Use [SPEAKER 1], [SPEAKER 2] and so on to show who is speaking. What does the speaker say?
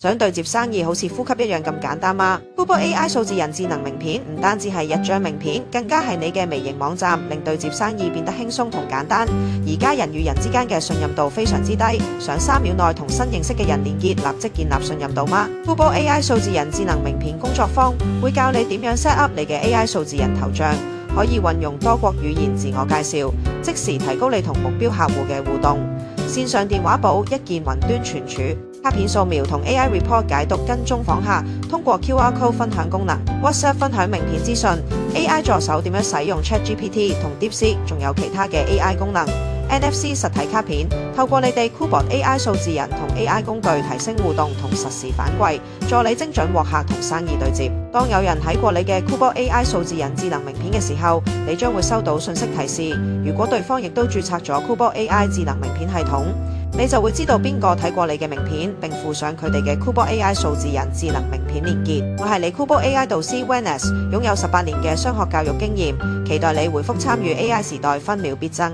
[SPEAKER 1] 想對接生意好似呼吸一樣咁簡單嗎？ Kubo AI 數字人智能名片唔單止係一張名片，更加係你嘅微型網站，令對接生意變得輕鬆同簡單。而家人與人之間嘅信任度非常之低，想3秒內同新認識嘅人連結，立即建立信任度嗎？ Kubo AI 數字人智能名片工作坊會教你點樣 set up 你嘅 AI 數字人頭像，可以運用多國語言自我介紹，即時提高你同目標客戶嘅互動。線上電話簿一鍵雲端存儲，卡片掃描同 AI report 解讀跟蹤訪客，通過 QR code 分享功能 ，WhatsApp 分享名片資訊 ，AI 助手點樣使用 ChatGPT 同 DeepSeek， 仲有其他嘅 AI 功能。NFC 實體卡片，透過你哋 Kubo AI 數字人同 AI 工具提升互動同實時反饋，助你精準獲客同生意對接。當有人睇過你嘅 Kubo AI 數字人智能名片嘅時候，你將會收到信息提示。如果對方亦都註冊咗 Kubo AI 智能名片系統，你就會知道邊個睇過你嘅名片，並附上佢哋嘅 Kubo AI 數字人智能名片連結。我係你 Kubo AI 導師 Wennis， 擁有18年嘅商學教育經驗，期待你回覆參與 AI 時代分秒必爭。